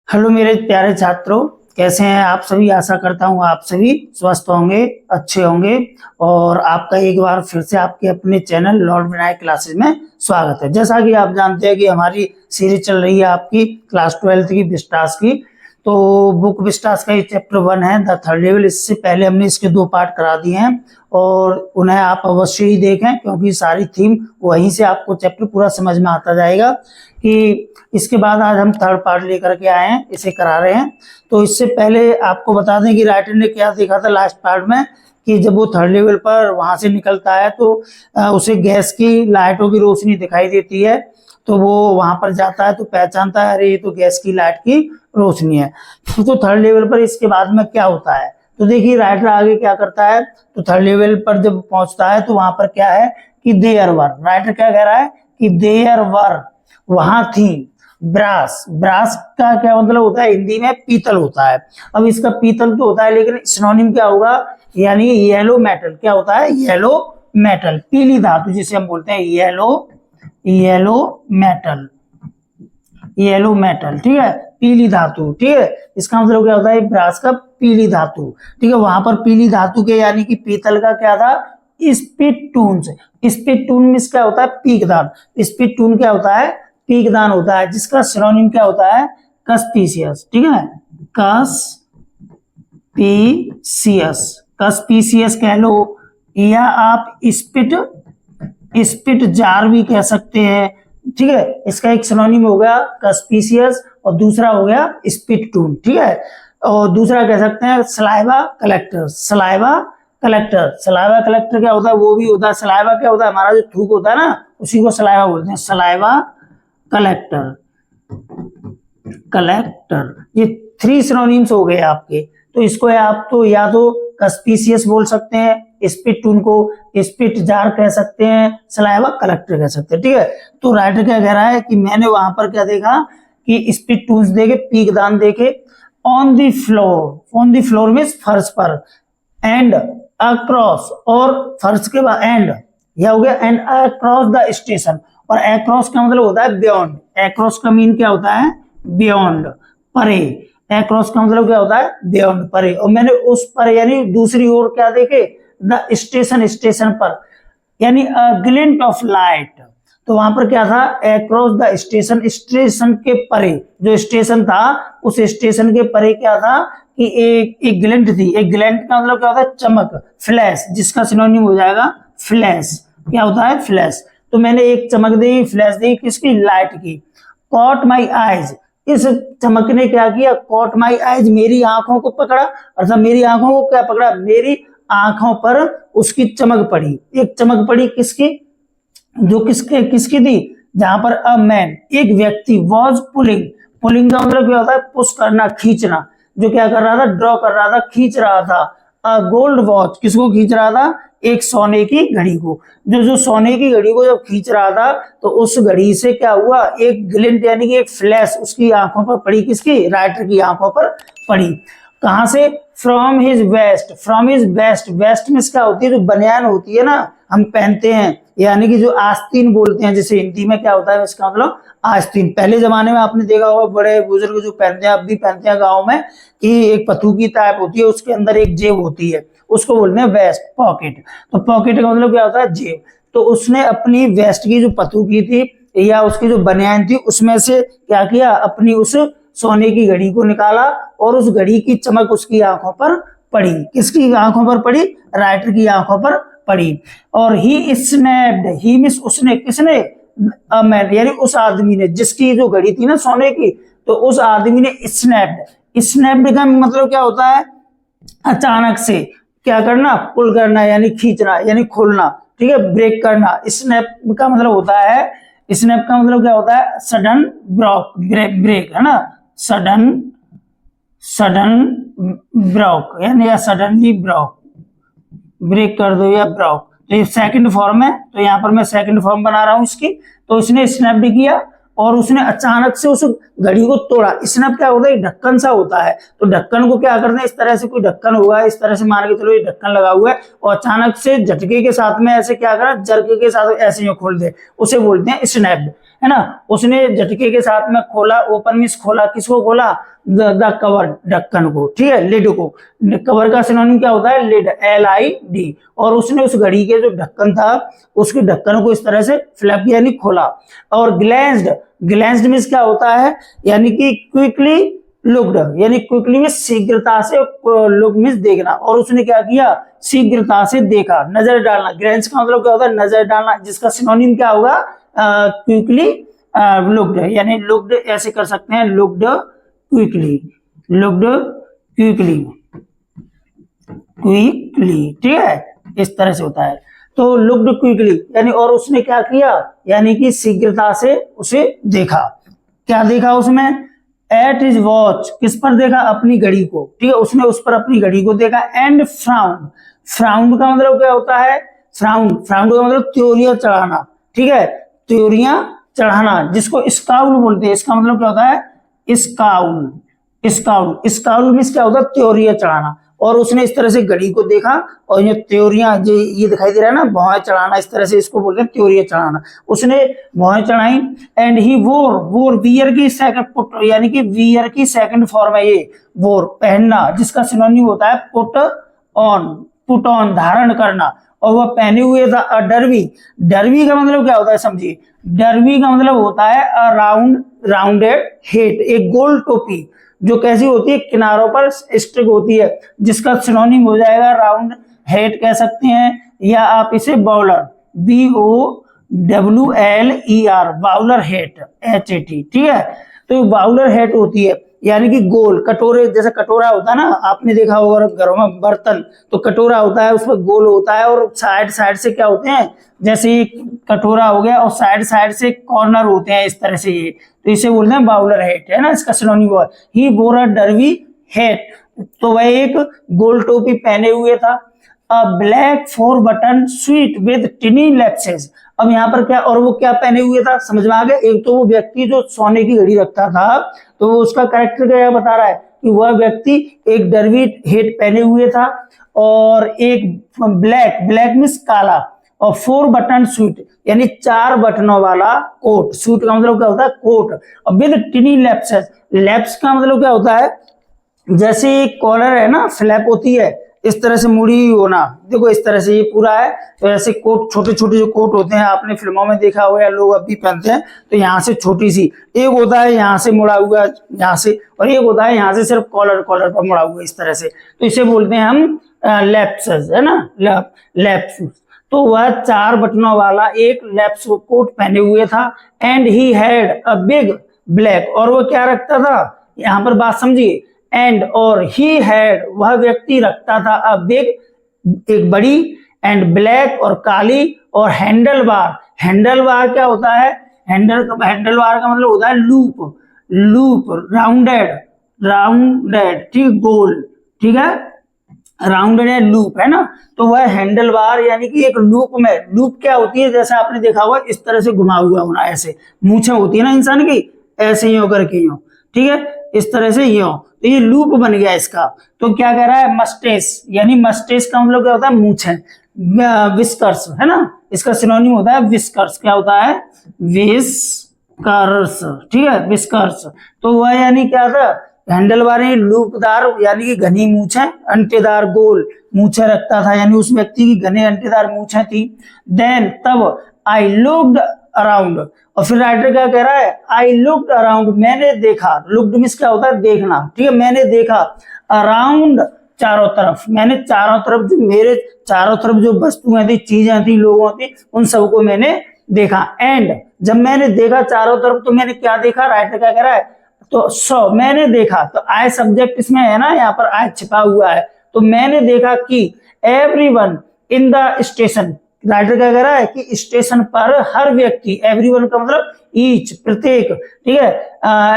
Hello मेरे प्यारे छात्रों, कैसे हैं आप सभी। आशा करता हूं आप सभी स्वस्थ होंगे, अच्छे होंगे। और आपका एक बार फिर से आपके अपने चैनल लॉर्ड विनायक क्लासेस में स्वागत है। जैसा कि आप जानते हैं कि हमारी सीरीज चल रही है आपकी क्लास 12 की विस्टास की। तो बुक विस्टास का ये चैप्टर 1 है, द थर्ड लेवल। इससे पहले हमने इसके 2 पार्ट करा दिए हैं और उन्हें आप अवश्य ही देखें, क्योंकि सारी थीम वहीं से आपको चैप्टर पूरा समझ में आता जाएगा। कि इसके बाद आज हम थर्ड पार्ट लेकर के आए हैं, इसे करा रहे हैं। तो इससे पहले आपको बता दें कि राइटर ने क्या देखा था लास्ट पार्ट में, कि जब वो थर्ड लेवल पर वहां से निकलता है तो उसे गैस की लाइटों की रोशनी दिखाई देती है। तो वो वहां पर जाता है तो पहचानता है, अरे ये तो गैस की लाइट की रोशनी है। तो थर्ड लेवल पर इसके बाद में क्या होता है, तो देखिए राइटर आगे क्या करता है। तो थर्ड लेवल पर जब पहुंचता है तो वहां पर क्या है कि देयर वर, राइटर क्या कह रहा है कि देयर वर, वहां थी ब्रास। ब्रास का क्या मतलब होता है, हिंदी में पीतल होता है। अब इसका पीतल तो होता है, लेकिन सिनोनिम क्या होगा, यानी येलो मेटल। क्या होता है, येलो मेटल, पीली धातु जिसे हम बोलते हैं येलो मेटल, येलो मेटल, ठीक है, पीली धातु। ठीक है, इसका मतलब क्या होता है, ब्रास का पीली धातु। ठीक है, वहां पर पीली धातु के यानी कि पीतल का क्या था, स्पिटून। स्पिटून में क्या होता है, पीकदान। स्पिटून क्या होता है, पीकदान होता है, जिसका सिनोनिम क्या होता है, कस्पीसियस। ठीक है, कस्पीसियस कह लो, या आप स्पिट जार भी कह सकते हैं। ठीक है, इसका एक सिनोनिम हो गया कस्पीसियस और दूसरा हो गया स्पिटून। ठीक है, और दूसरा कह सकते हैं सलाइवा कलेक्टर। सलाइवा कलेक्टर क्या होता है, वो भी होता है। सलाइवा क्या होता है, हमारा जो थूक होता है ना, उसी को सलाइवा बोलते हैं। सलाइवा कलेक्टर, ये 3 सिनोनिम्स हो गए आपके। तो इसको आप तो या तो कस्पीसियस बोल सकते हैं, स्पिटून को स्पिट जार कह सकते हैं, सलाइवा कलेक्टर कह सकते हैं। ठीक है, तो राइटर क्या कह रहा है कि मैंने वहां पर क्या देखा कि स्पिटून्स देखे, पीकदान देखे। ऑन द फ्लोर मींस फर्श पर, एंड अक्रॉस, और फर्श के बाद एंड, यह हो गया, एंड अक्रॉस द स्टेशन। और अक्रॉस का मतलब होता है बियॉन्ड। अक्रॉस का मीन क्या होता है, बियॉन्ड, परे। अक्रॉस का मतलब क्या होता है, बियॉन्ड, परे। और मैंने उस पर यानी दूसरी ओर क्या देखे, द स्टेशन पर, यानी अ ग्लिंट ऑफ लाइट। तो वहां पर क्या था, अक्रॉस द स्टेशन के परे, जो स्टेशन था उस स्टेशन के परे क्या था कि एक ग्लिंट थी। एक ग्लिंट का मतलब क्या होता है, चमक, फ्लैश, जिसका सिनोनिम हो जाएगा फ्लैश। क्या होता है, फ्लैश। तो मैंने एक चमक दी, फ्लैश दी, किसकी, लाइट की। कॉट माई आईज, इस चमक ने क्या किया, कॉट माई आईज, मेरी आंखों को पकड़ा। अर्थात मेरी आंखों को क्या पकड़ा, मेरी आंखों पर उसकी चमक पड़ी। एक चमक पड़ी किसकी, जो किसकी थी, जहां पर अ मैन, एक व्यक्ति, वॉज पुलिंग का मतलब क्या होता है, पुश करना, खींचना। जो क्या कर रहा था, ड्रॉ कर रहा था, खींच रहा था। अ गोल्ड वॉच, किसको खींच रहा था, एक सोने की घड़ी को। जो सोने की घड़ी को जब खींच रहा था तो उस घड़ी से क्या हुआ, एक ग्लिंट यानी कि एक फ्लैश उसकी आंखों पर पड़ी, किसकी, राइटर की आंखों पर पड़ी। कहां से, फ्रॉम हिज वेस्ट। वेस्ट में क्या होती है, जो बनियान होती है ना, हम पहनते हैं, यानी कि जो आस्तीन बोलते हैं, जैसे हिंदी में क्या होता है, इसका मतलब आस्तीन। पहले जमाने में आपने देखा होगा, बड़े बुजुर्ग जो पहनते हैं, अब भी पहनते हैं गाँव में, कि एक पतुकी टाइप होती है, उसके अंदर एक जेब होती है, उसको बोलते हैं वेस्ट, पॉकेट। तो पॉकेट का मतलब क्या होता है, जेब। तो उसने अपनी वेस्ट की जो पतुकी थी या उसकी जो बनियान थी, उसमें से क्या किया, अपनी उस सोने की घड़ी को निकाला और उस घड़ी की चमक उसकी आंखों पर पड़ी। किसकी आंखों पर पड़ी, राइटर की आंखों पर पड़ी। और ही स्नैप्ड, ही मिस उसने, किसने, मैन, यानी उस आदमी ने, जिसकी जो घड़ी थी ना सोने की, तो उस आदमी ने स्नैप्ड का मतलब क्या होता है, अचानक से क्या करना, पुल करना, यानी खींचना, यानी खोलना। ठीक है, ब्रेक करना। स्नैप का मतलब होता है, स्नैप का मतलब क्या होता है, सडन ब्रेक, है ना, सडन ब्रेक, यानी या सडनली ब्रेक कर दो या ब्रेक। तो ये सेकंड फॉर्म है, तो यहाँ पर मैं सेकंड फॉर्म बना रहा हूं इसकी। तो इसने स्नैप भी किया और उसने अचानक से उस घड़ी को तोड़ा। स्नैप क्या होता है, ढक्कन सा होता है, तो ढक्कन को क्या करना है, इस तरह से कोई ढक्कन होगा, इस तरह से मान के चलो ये ढक्कन लगा हुआ है, और अचानक से झटके के साथ में ऐसे क्या करा, जर्क के साथ ऐसे ही खोल दे, उसे बोलते हैं स्नैप। है ना, उसने झटके के साथ में खोला, ओपन मीन्स खोला, किसको खोला, द कवर, ढक्कन को, ठीक है, लिड को। कवर का सिनोनिम क्या होता है, लिड, LID। और उसने उस घड़ी के जो ढक्कन था उसके ढक्कन को इस तरह से फ्लैप यानी खोला। और ग्लैंस्ड, ग्लैंस्ड मीन्स क्या होता है, यानी कि क्विकली लुक्ड, यानी क्विकली में शीघ्रता से, लुक मीन्स देखना, और उसने क्या किया, शीघ्रता से देखा, नजर डालना। ग्लैंस का मतलब क्या होता है, नजर डालना, जिसका सिनोनिम क्या होगा, क्विकली लुक्ड, यानी लुक्ड ऐसे कर सकते हैं, looked quickly, looked quickly, quickly, ठीक है, इस तरह से होता है। तो लुक्ड क्विकली यानी, और उसने क्या किया, यानी कि शीघ्रता से उसे देखा। क्या देखा उसमें, एट हिज वॉच, किस पर देखा, अपनी घड़ी को, ठीक है, उसने उस पर अपनी घड़ी को देखा। एंड फ्राउंड, फ्राउंड का मतलब क्या होता है, फ्राउंड, फ्राउंड का मतलब त्योरियां चढ़ाना, ठीक है, त्योरियां चढ़ाना, जिसको स्काउल बोलते हैं। इसका मतलब क्या होता है, स्काउल, स्काउल, स्काउल मीन्स क्या होता है, त्योरियां चढ़ाना। और उसने इस तरह से घड़ी को देखा, और ये त्योरियां जो ये दिखाई दे रहा है ना, भौहें चढ़ाना, इस तरह से इसको बोलते हैं त्योरियां चढ़ाना। उसने भौहें चढ़ाई। एंड ही वोर, वोर वियर की सेकंड, पुट यानी कि वियर की सेकंड फॉर्म है ये, वोर पहनना, जिसका सिनोनिम होता है पुट ऑन, पुट ऑन धारण करना। और वह पहने हुए था डरवी, डरवी का मतलब क्या होता है समझिए, डरवी का मतलब होता है राउंड, राउंडेड हेड, एक गोल टोपी जो कैसी होती है, किनारों पर स्टिक होती है, जिसका सिनोनिम हो जाएगा राउंड हेड कह सकते हैं, या आप इसे bowler, BOWLER, bowler hate, HAT, ठीक है। तो बाउलर हेट होती है, यानी कि गोल, कटोरे जैसा कटोरा होता है ना, आपने देखा होगा घरों में बर्तन, तो कटोरा होता है, उसमें गोल होता है, और साइड साइड से क्या होते हैं, जैसे कटोरा हो गया, और साइड साइड से कॉर्नर होते हैं इस तरह से, ये तो इसे बोलते हैं बाउलर हेट, है ना, इसका सिनोनिम हुआ। ही वोर अ डरवी हेट, तो वह एक गोल टोपी पहने हुए था। अ black 4 button sweet with टिनी lapses, अब यहाँ पर क्या, और वो क्या पहने हुए था, समझ में आ गया। एक तो वो व्यक्ति जो सोने की घड़ी रखता था, तो वो उसका कैरेक्टर क्या बता रहा है कि वह व्यक्ति एक डरवी हेट पहने हुए था, और एक ब्लैक, ब्लैक मीन्स काला, और 4 बटन सूट यानी 4 बटनों वाला कोट, सूट का मतलब क्या होता है, कोट, और विद टिनी लैप्सेस, लैप्स का मतलब क्या होता है, जैसे कॉलर है ना, फ्लैप होती है, इस तरह से मुड़ी होना, देखो इस तरह से ये पूरा है। तो ऐसे कोट, छोटे छोटे जो कोट होते हैं, आपने फिल्मों में देखा हुआ है, लोग अब भी पहनते हैं, तो यहाँ से छोटी सी एक होता है, यहाँ से मुड़ा हुआ यहाँ से, और एक होता है यहाँ से सिर्फ कॉलर, कॉलर पर मुड़ा हुआ इस तरह से, तो इसे बोलते हैं हम लैप्सेस, है ना, लैप्स। तो वह 4 बटनों वाला एक लैप्स कोट पहने हुए था। And he had a big black, और वो क्या रखता था, यहाँ पर बात समझिए, एंड और ही हैड, वह व्यक्ति रखता था अ बिग, एक बड़ी, एंड ब्लैक और काली, और हैंडल बार, हैंडल बार क्या होता है, हैंडल बार का मतलब होता है लूप, लूप, राउंडेड, राउंडेड, ठीक, गोल, ठीक है, राउंडेड है, लूप, है ना। तो वह हैंडल बार यानी कि एक लूप में, लूप क्या होती है, जैसे आपने देखा हुआ इस तरह से घुमा हुआ होना, ऐसे मूछें होती है ना इंसान की, ऐसे ही होकर के यूं, ठीक है, इस तरह से यूं, तो ये लूप बन गया इसका। तो क्या कह रहा है, मस्टेस, यानी मस्टेस का मतलब क्या होता है, मूछें। विस्कर्स, है ना, इसका सिनोनिम होता है विस्कर्स, क्या होता है, विस्कर्स, ठीक है, विस्कर्स। तो वह यानी क्या था, हैंडल वाले लूपदार यानी कि घनी मूछें, अंटेदार गोल मूछें रखता था, यानी उस व्यक्ति की घने अंटेदार मूछें थी। देन तब आई लुक्ड अराउंड, और फिर राइटर क्या कह रहा है, आई लुक्ड अराउंड, मैंने देखा, लुक्ड मींस क्या होता है, देखना, ठीक है, मैंने देखा, अराउंड चारों तरफ, मैंने चारों तरफ, जो मेरे चारों तरफ जो वस्तुएं थी, चीजें थी, लोगों थी, उन सबको मैंने देखा। एंड जब मैंने देखा चारों तरफ, तो मैंने क्या देखा, राइटर क्या कह रहा है, तो सो मैंने देखा, तो आई सब्जेक्ट इसमें है ना, यहाँ पर आई छिपा हुआ है, तो मैंने देखा कि everyone in the station, writer क्या कह रहा है कि स्टेशन पर हर व्यक्ति, एवरीवन का मतलब ईच, प्रत्येक, ठीक है,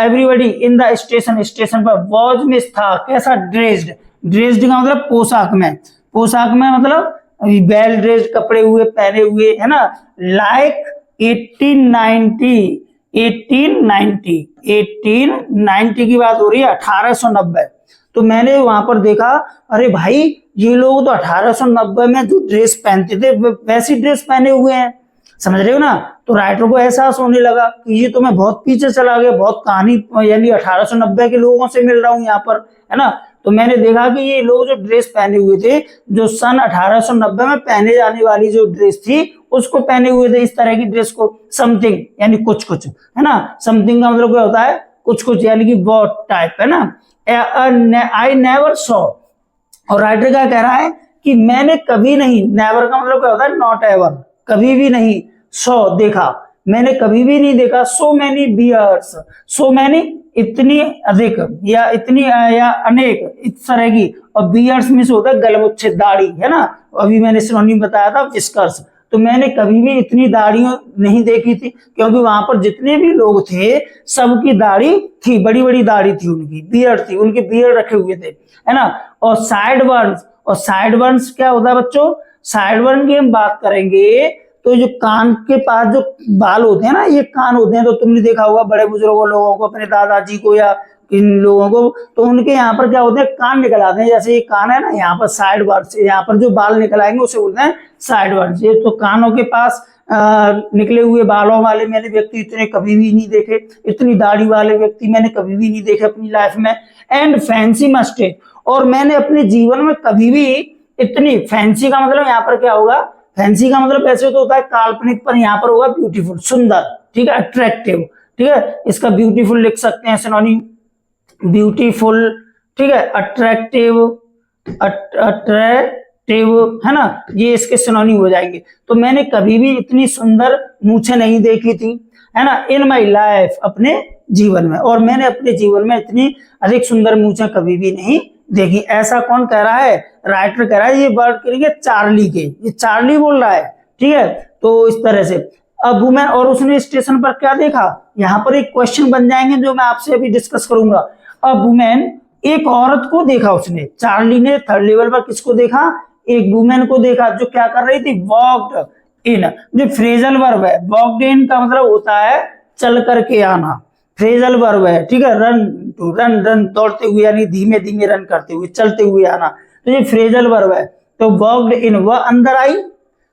everybody in the station, station पर, वॉज में था, कैसा, ड्रेस्ड, ड्रेस्ड का मतलब पोशाक में, पोशाक में मतलब वेल ड्रेस्ड, कपड़े हुए, पहने हुए, है ना, लाइक 1890, 1890 की बात हो रही है, 1890। तो मैंने वहां पर देखा, अरे भाई ये लोग तो 1890 में जो ड्रेस पहनते थे वैसी ड्रेस पहने हुए हैं, समझ रहे हो ना। तो राइटर को एहसास होने लगा कि ये तो मैं बहुत पीछे चला गया, बहुत कहानी यानी 1890 के लोगों से मिल रहा हूँ यहाँ पर, है ना। तो मैंने देखा कि ये लोग जो ड्रेस पहने हुए थे, जो सन 1890 में पहने जाने वाली जो ड्रेस थी उसको पहने हुए थे, इस तरह की ड्रेस को, समथिंग यानी कुछ कुछ, है ना। समथिंग का मतलब क्या होता है, कुछ कुछ, यानी कि बहुत टाइप, है ना। आई नेवर सॉ, और राइटर क्या कह रहा है कि मैंने कभी नहीं, नेवर का मतलब क्या होता है, नॉट एवर, कभी भी नहीं, सॉ देखा, मैंने कभी भी नहीं देखा, so many beards, so many इतनी अधिक, या इतनी या अनेक, इस तरह की, और बियर्ड्स में से होता है गलमुच्छे, दाढ़ी, है ना। अभी मैंने सिनोनिम बताया था विस्कर्स। तो मैंने कभी भी इतनी दाढ़ियां नहीं देखी थी, क्योंकि वहां पर जितने भी लोग थे सबकी दाढ़ी थी, बड़ी बड़ी दाढ़ी थी, उनकी बियर्ड थी, उनके बियर्ड रखे हुए थे, है ना। और साइड बर्न्स, और साइड बर्न्स क्या होता है बच्चों, साइड बर्न की हम बात करेंगे तो जो कान के पास जो बाल होते हैं ना, ये कान होते हैं, तो तुमने देखा होगा बड़े बुजुर्गों लोगों को, अपने दादाजी को या इन लोगों को, तो उनके यहाँ पर क्या होते हैं, कान निकल आते हैं, जैसे ये कान है ना, यहाँ पर साइड बर्न्स, यहाँ पर जो बाल निकल आएंगे उसे बोलते हैं साइड बर्न्स। ये तो कानों के पास निकले हुए बालों वाले मैंने व्यक्ति इतने कभी भी नहीं देखे, इतनी दाढ़ी वाले व्यक्ति मैंने कभी भी नहीं देखे अपनी लाइफ में। एंड फैंसी मस्टेच, और मैंने अपने जीवन में कभी भी इतनी, फैंसी का मतलब यहाँ पर क्या होगा, फैंसी का मतलब ऐसे तो होता है काल्पनिक, पर यहाँ पर होगा ब्यूटीफुल, सुंदर, ठीक है, अट्रैक्टिव, ठीक है। इसका ब्यूटीफुल लिख सकते हैं सिनोनिम, ब्यूटीफुल, ठीक है, अट्रैक्टिव, अट्रैक्टिव, है ना, ये इसके सिनोनिम हो जाएंगे। तो मैंने कभी भी इतनी सुंदर मूछें नहीं देखी थी, है ना, इन माई लाइफ, अपने जीवन में, और मैंने अपने जीवन में इतनी अधिक सुंदर मूछें कभी भी नहीं देखी। ऐसा कौन कह रहा है, राइटर कह रहा है। ये वर्ड करेंगे चार्ली के, ये चार्ली बोल रहा है, ठीक है। तो इस तरह से अब वुमेन, और उसने स्टेशन पर क्या देखा, यहाँ पर एक क्वेश्चन बन जाएंगे जो मैं आपसे अभी डिस्कस करूंगा। अब वुमेन, एक औरत को देखा उसने, चार्ली ने थर्ड लेवल पर किसको देखा, एक वुमेन को देखा जो क्या कर रही थी, वॉक्ड इन, जो फ्रेजल वर्ब है, वॉक्ड इन का मतलब होता है चल करके आना, फ्रेजल वर्ब है, ठीक है। रन टू, रन रन दौड़ते हुए, यानी धीमे धीमे रन करते हुए, चलते हुए आना, तो ये फ्रेजल वर्ब है। तो वॉक्ड इन, वह अंदर आई,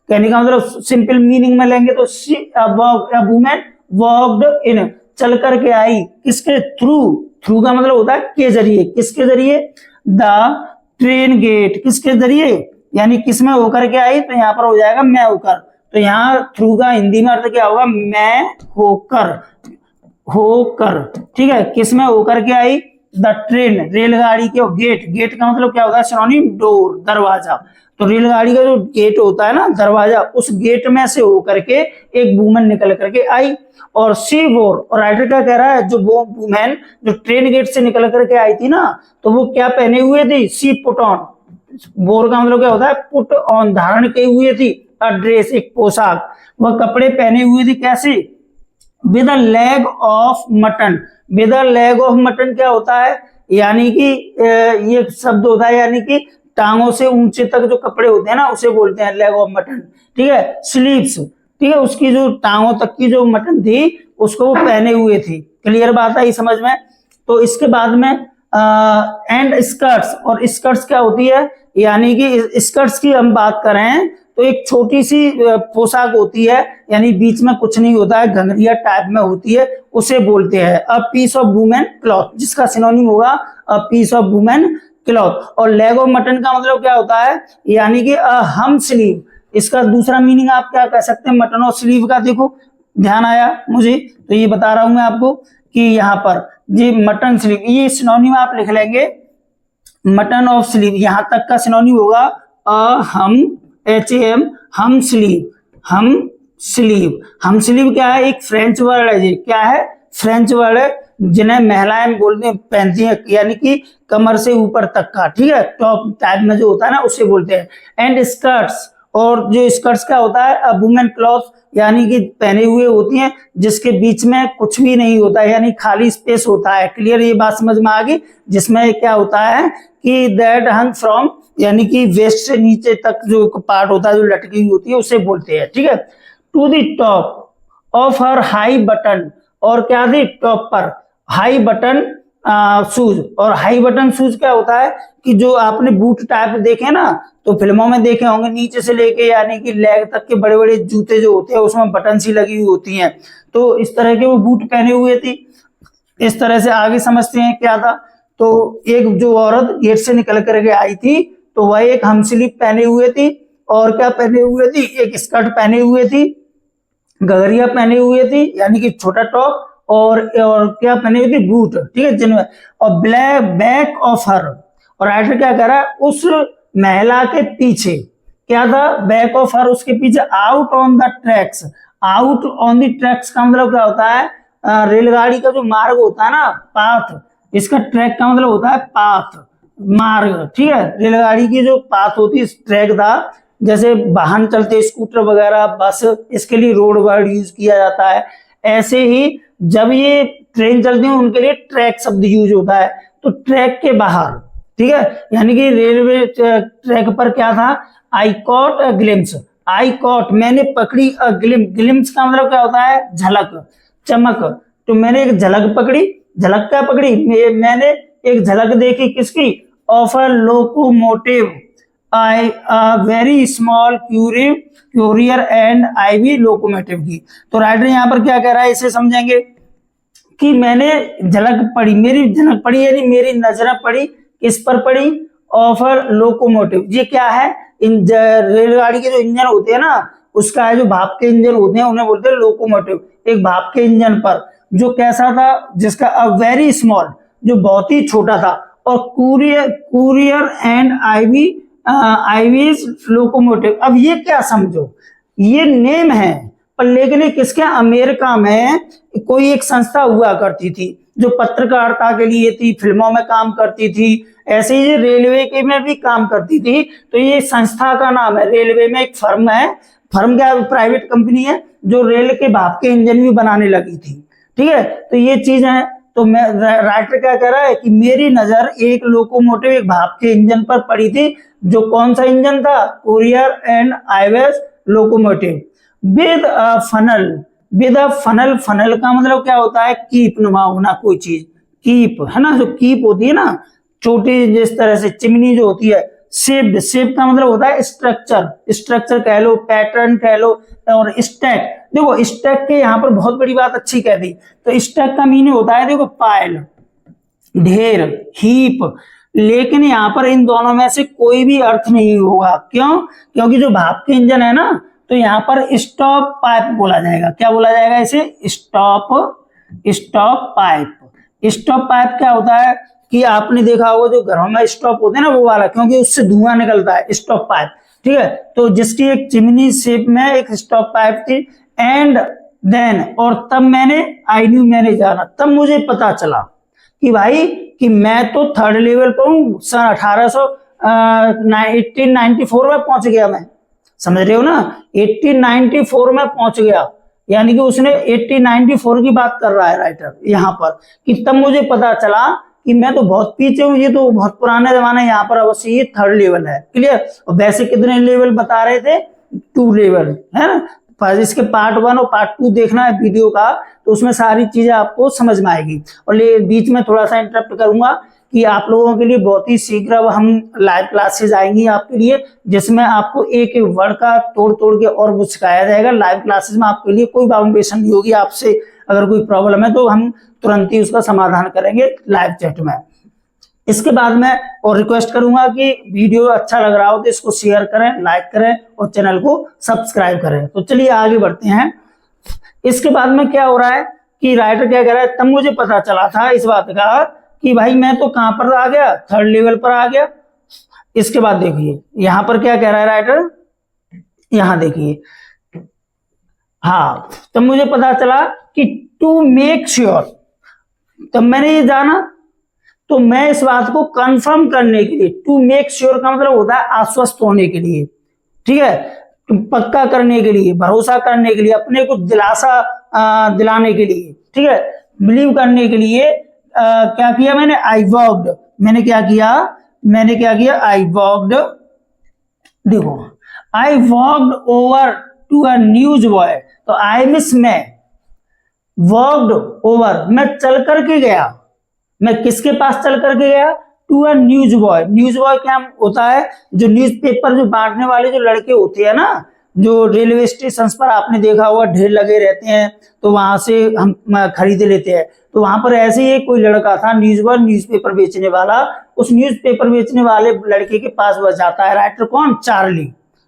कहने का मतलब सिंपल मीनिंग में लेंगे तो शी वुमेन वॉक्ड इन, चल करके आई, किसके थ्रू, थ्रू का मतलब होता है के जरिए, किसके जरिए, द ट्रेन गेट, किसके जरिए, यानी किस में होकर के आई, तो यहाँ पर हो जाएगा मैं होकर। तो यहाँ थ्रू का हिंदी में अर्थ क्या होगा, मैं होकर, होकर, ठीक है, किस में होकर के आई, द ट्रेन, रेलगाड़ी के, गेट, गेट का मतलब क्या होता है सिनोनिम, डोर, दरवाजा। तो रेलगाड़ी का जो गेट होता है ना, दरवाजा, उस गेट में से होकर के एक वुमन निकल करके आई, और सी वोर, और राइटर क्या कह रहा है, जो वो वुमेन जो ट्रेन गेट से निकल करके आई थी ना, तो वो क्या पहने हुए थी, सी पुट ऑन, बोर का मतलब क्या होता है, पुट ऑन, धारण किए हुए थी, अ ड्रेस, एक पोशाक, वह कपड़े पहने हुए थी, कैसे, with a leg of mutton. With a leg of mutton क्या होता है, यानी कि ये शब्द होता है, यानी कि टांगों से ऊंचे तक जो कपड़े होते हैं ना, उसे बोलते हैं लेग ऑफ मटन, ठीक है। स्लीव्स, ठीक है, उसकी जो टांगों तक की जो मटन थी उसको वो पहने हुए थी। क्लियर बात आई समझ में। तो इसके बाद में एंड स्कर्ट्स, और स्कर्ट्स क्या होती है, यानी कि स्कर्ट्स की हम बात करें तो एक छोटी सी पोशाक होती है, यानी बीच में कुछ नहीं होता है, घंघरिया टाइप में होती है, उसे बोलते हैं a piece of women cloth, जिसका सिनोनिम होगा a piece of women cloth. और लेग ऑफ मटन का मतलब क्या होता है, यानी कि अ हम स्लीव, इसका दूसरा मीनिंग आप क्या कह सकते हैं, मटन और स्लीव का। देखो ध्यान आया मुझे, तो ये बता रहा हूं मैं आपको कि यहाँ पर जी मटन स्लीव, ये सिनोनिम आप लिख लेंगे, मटन ऑफ स्लीव, यहां तक का सिनोनिम होगा हम, HAM, हम स्लीव, हम स्लीव। हम स्लीव क्या है, एक फ्रेंच वर्ड है, ये क्या है, फ्रेंच वर्ड है, जिन्हें महिलाएं बोलते हैं, पहनती हैं, यानी कि कमर से ऊपर तक का, ठीक है, टॉप टाइप में जो होता है ना, उसे बोलते हैं। एंड स्कर्ट्स, और जो स्कर्ट्स क्या होता है, अ वुमेन क्लॉथ, यानी कि पहने हुए होती हैं जिसके बीच में कुछ भी नहीं होता है, यानी खाली स्पेस होता है। क्लियर, ये बात समझ में आ गई, जिसमें क्या होता है कि दैट हंग फ्रॉम, यानी कि वेस्ट से नीचे तक जो पार्ट होता है, जो लटकी हुई होती है, उसे बोलते हैं, ठीक है। To the top of her high button, और क्या थी, टॉप पर हाई बटन शूज। और हाई बटन शूज क्या होता है कि जो आपने बूट टाइप देखे ना, तो फिल्मों में देखे होंगे, नीचे से लेके यानी कि लेग तक के बड़े बड़े जूते जो होते हैं उसमें बटन सी लगी हुई होती हैं, तो इस तरह के वो बूट पहने हुए थी। इस तरह से आगे समझते हैं क्या था। तो एक जो औरत गेट से निकल करके आई थी, तो वह एक हम स्लीप पहने हुए थी, और क्या पहने हुए थी, एक स्कर्ट पहने हुए थी, गगरिया पहने हुए थी यानी कि छोटा टॉप, और क्या पहने हुए थी, बूट, ठीक है जिनमें, और ब्लैक बैक ऑफ हर। और राइटर क्या कह रहा है, उस महिला के पीछे क्या था, बैक ऑफ हर, उसके पीछे, out on the tracks. Out on the tracks का मतलब क्या होता है, रेलगाड़ी का जो मार्ग होता है ना, पाथ, इसका ट्रैक का मतलब होता है पाथ, मार्ग, ठीक है। रेलगाड़ी की जो पाथ होती है, ट्रैक था, जैसे वाहन चलते स्कूटर वगैरह, बस, इसके लिए रोड वर्ड यूज किया जाता है। ऐसे ही जब ये ट्रेन चलती है उनके लिए ट्रैक शब्द यूज होता है। तो ट्रैक के बाहर, ठीक है, यानी कि रेलवे ट्रैक पर क्या था, आई caught a glimpse, I cot मैंने पकड़ी, अ ग्लिम्स का मतलब क्या होता है, झलक, चमक। तो मैंने एक झलक पकड़ी, झलक क्या पकड़ी, मैंने एक झलक देखी, किसकी, of a locomotive, I very small courier and Ivy locomotive की। तो राइटर यहाँ पर क्या कह रहा है, इसे समझेंगे कि मैंने झलक पड़ी, मेरी झलक पड़ी यानी मेरी नजर पड़ी, किस पर पड़ी, ऑफ अ लोकोमोटिव। ये क्या है, रेलगाड़ी के जो इंजन होते हैं ना, उसका है जो भाप के इंजन होते हैं उन्हें बोलते हैं लोकोमोटिव, एक भाप के इंजन पर, जो कैसा था, जिसका अ वेरी स्मॉल, जो बहुत ही छोटा था, और कुरियर एंड आईवीज लोकोमोटिव। अब ये क्या समझो, ये नेम है, पर लेकिन ये किसके, अमेरिका में कोई एक संस्था हुआ करती थी जो पत्रकारिता के लिए थी, फिल्मों में काम करती थी, ऐसे ही रेलवे के में भी काम करती थी। तो ये संस्था का नाम है, रेलवे में एक फर्म है, फर्म क्या प्राइवेट कंपनी है जो रेल के भाप के इंजन भी बनाने लगी थी, ठीक है। तो ये चीज है। तो मैं राइटर क्या कह रहा है कि मेरी नजर एक लोकोमोटिव, एक भाप के इंजन पर पड़ी थी, जो कौन सा इंजन था, courier and Ives locomotive, with a funnel, with a funnel. Funnel का मतलब क्या होता है, कीप नुमा होना कोई चीज, कीप है ना, जो कीप होती है ना, छोटी जिस तरह से चिमनी जो होती है, शेप्ड, शेप का मतलब होता है स्ट्रक्चर, स्ट्रक्चर कह लो, पैटर्न कह लो, और स्टैक। देखो स्टैक के यहाँ पर बहुत बड़ी बात अच्छी कह दी। तो स्टैक का मीनिंग होता है, देखो पाइल, ढेर, हीप। लेकिन यहाँ पर इन दोनों में से कोई भी अर्थ नहीं होगा, क्यों, क्योंकि जो भाप के इंजन है ना, तो यहाँ पर स्टॉप पाइप बोला जाएगा। क्या बोला जाएगा इसे, stop, stop pipe. Stop pipe क्या होता है कि आपने देखा होगा जो घरों में स्टॉप होते हैं ना, वो वाला, क्योंकि उससे धुआं निकलता है, स्टॉप पाइप, ठीक है। तो जिसकी एक चिमनी शेप में एक स्टॉप पाइप थी। एंड देन, और तब मैंने, आई न्यू मैंने जाना, तब मुझे पता चला कि भाई कि मैं तो थर्ड लेवल पर हूँ, सन 1894 में पहुंच गया मैं, समझ रहे हो ना, 1894 में पहुंच गया, यानी कि उसने 1894 की बात कर रहा है राइटर यहाँ पर, कि तब मुझे पता चला कि मैं तो बहुत पीछे हूँ, ये तो बहुत पुराने जमाने, यहाँ पर अवश्य ये थर्ड लेवल है, क्लियर। और वैसे कितने लेवल बता रहे थे, 2 लेवल है ना। इसके पार्ट 1 और पार्ट 2 देखना है वीडियो का, तो उसमें सारी चीजें आपको समझ में आएगी। और बीच में थोड़ा सा इंटरप्ट करूंगा कि आप लोगों के लिए बहुत ही शीघ्र अब हम लाइव क्लासेस आएंगी आपके लिए, जिसमें आपको एक एक वर्ड का तोड़ तोड़ के और वो सिखाया जाएगा लाइव क्लासेस में। आपके लिए कोई बाउंडेशन नहीं होगी, आपसे अगर कोई प्रॉब्लम है तो हम तुरंत ही उसका समाधान करेंगे लाइव चैट में। इसके बाद में और रिक्वेस्ट करूंगा कि वीडियो अच्छा लग रहा हो तो इसको शेयर करें, लाइक करें और चैनल को सब्सक्राइब करें। तो चलिए आगे बढ़ते हैं। इसके बाद में क्या हो रहा है कि राइटर क्या कह रहा है, तब मुझे पता चला था इस बात का कि भाई मैं तो कहां पर आ गया, थर्ड लेवल पर आ गया। इसके बाद देखिए यहां पर क्या कह रहा है राइटर, यहां देखिए, हाँ, तब मुझे पता चला कि टू मेक श्योर, तब मैंने ये जाना, तो मैं इस बात को कंफर्म करने के लिए, टू मेक श्योर का मतलब होता है आश्वस्त होने के लिए, ठीक है, पक्का करने के लिए, भरोसा करने के लिए, अपने को दिलासा दिलाने के लिए, ठीक है, बिलीव करने के लिए क्या किया मैंने, आई वॉक्ड, मैंने क्या किया, आई वॉक्ड, देखो, I walked over to a news boy, तो आई मिस में, वॉक्ड ओवर, मैं चल करके गया, मैं किसके पास चल करके गया? To a news boy. News boy क्या होता है? जो न्यूज़पेपर जो बांटने वाले जो लड़के होते हैं ना, जो रेलवे स्टेशन पर आपने देखा होगा ढेर लगे रहते हैं, तो वहां से हम खरीद लेते हैं। तो वहां पर ऐसे ही कोई लड़का था न्यूज बॉय, न्यूज़पेपर बेचने वाला। उस न्यूज़पेपर बेचने वाले लड़के के पास वह जाता है। राइटर कौन? चार्ली।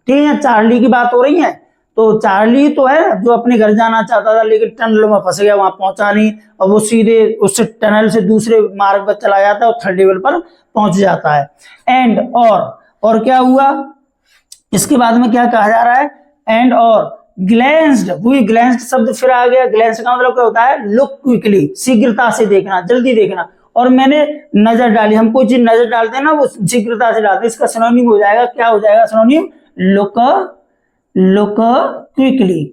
ठीक है, चार्ली की बात हो रही है। तो चार्ली तो है जो अपने घर जाना चाहता था, लेकिन टनलों में फंस गया, वहां पहुंचा नहीं, और वो सीधे उससे टनल से दूसरे मार्ग पर चला जाता है और थर्ड लेवल पर पहुंच जाता है। एंड और क्या हुआ? इसके बाद में क्या कहा जा रहा है? एंड और ग्लैंस्ड, वही ग्लैंस्ड शब्द फिर आ गया। ग्लैंस्ड का मतलब क्या होता है? लुक क्विकली, शीघ्रता से देखना, जल्दी देखना। और मैंने नजर डाली, हम कोई चीज नजर डालते हैं ना, वो शीघ्रता से डालते हैं। इसका सिनोनिम हो जाएगा, क्या हो जाएगा सिनोनिम? लुक क्विकली,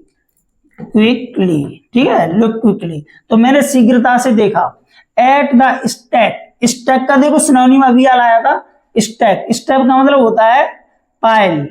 ठीक है, लुक क्विकली। तो मैंने शीघ्रता से देखा। एट द स्टैक, स्टैक का देखो सिनोनिम अभी आया था, स्टैक। स्टैक का मतलब होता है पाइल,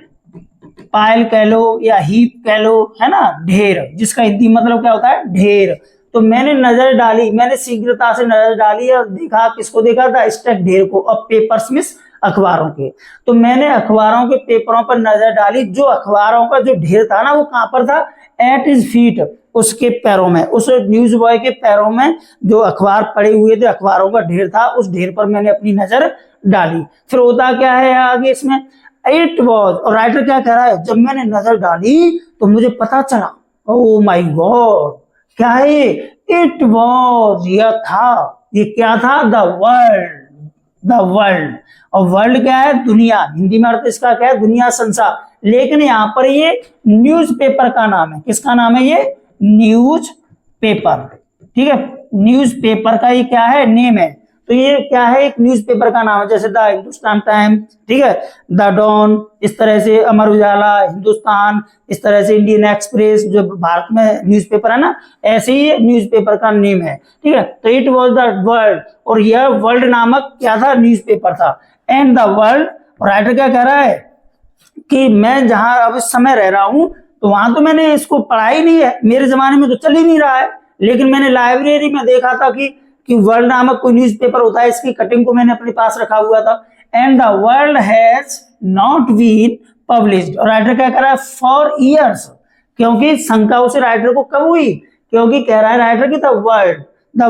पाइल कह लो या हीप कह लो, है ना, ढेर, जिसका हिंदी मतलब क्या होता है? ढेर। तो मैंने नजर डाली, मैंने शीघ्रता से नजर डाली और देखा, किसको देखा था? स्टैक, ढेर को। अब पेपर्स मींस अखबारों के। तो मैंने अखबारों के पेपरों पर नजर डाली। जो अखबारों का जो ढेर था ना, वो कहां पर था? एट हिज फीट, उसके पैरों में, उस न्यूज बॉय के पैरों में जो अखबार पड़े हुए थे, अखबारों का ढेर था, उस ढेर पर मैंने अपनी नजर डाली। फिर होता क्या है आगे इसमें? इट वॉज, और राइटर क्या कह रहा है? जब मैंने नजर डाली तो मुझे पता चला, ओ माई गॉड, क्या है ये? इट वॉज, यह था, ये क्या था? The world, the world. और वर्ल्ड क्या है? दुनिया। हिंदी में अर्थ इसका क्या है? दुनिया, संसार। लेकिन यहाँ पर ये न्यूज़पेपर का नाम है। किसका नाम है? ये न्यूज पेपर। ठीक है, न्यूज़पेपर का ये क्या है? नेम है। तो ये क्या है? एक न्यूज़पेपर का नाम है, जैसे द हिंदुस्तान टाइम्स, ठीक है, द डॉन, इस तरह से अमर उजाला, हिंदुस्तान, इस तरह से इंडियन एक्सप्रेस, जो भारत में न्यूज़पेपर है ना, ऐसे ही न्यूज़पेपर का नेम है। ठीक है, तो इट वॉज द वर्ल्ड, और यह वर्ल्ड नामक क्या था? न्यूज़पेपर था। एंड द वर्ल्ड, राइटर क्या कह रहा है कि मैं जहां अब इस समय रह रहा हूं, तो वहां तो मैंने इसको पढ़ा ही नहीं है, मेरे जमाने में तो चल ही नहीं रहा है, लेकिन मैंने लाइब्रेरी में देखा था कि वर्ल्ड नामक कोई न्यूज़पेपर होता है, इसकी कटिंग को मैंने अपने पास रखा हुआ था। And the world has not been published, और राइटर क्या कह रहा है? फॉर ईयर्स, क्योंकि शंका उसे राइटर को कब हुई? क्योंकि कह रहा है राइटर की द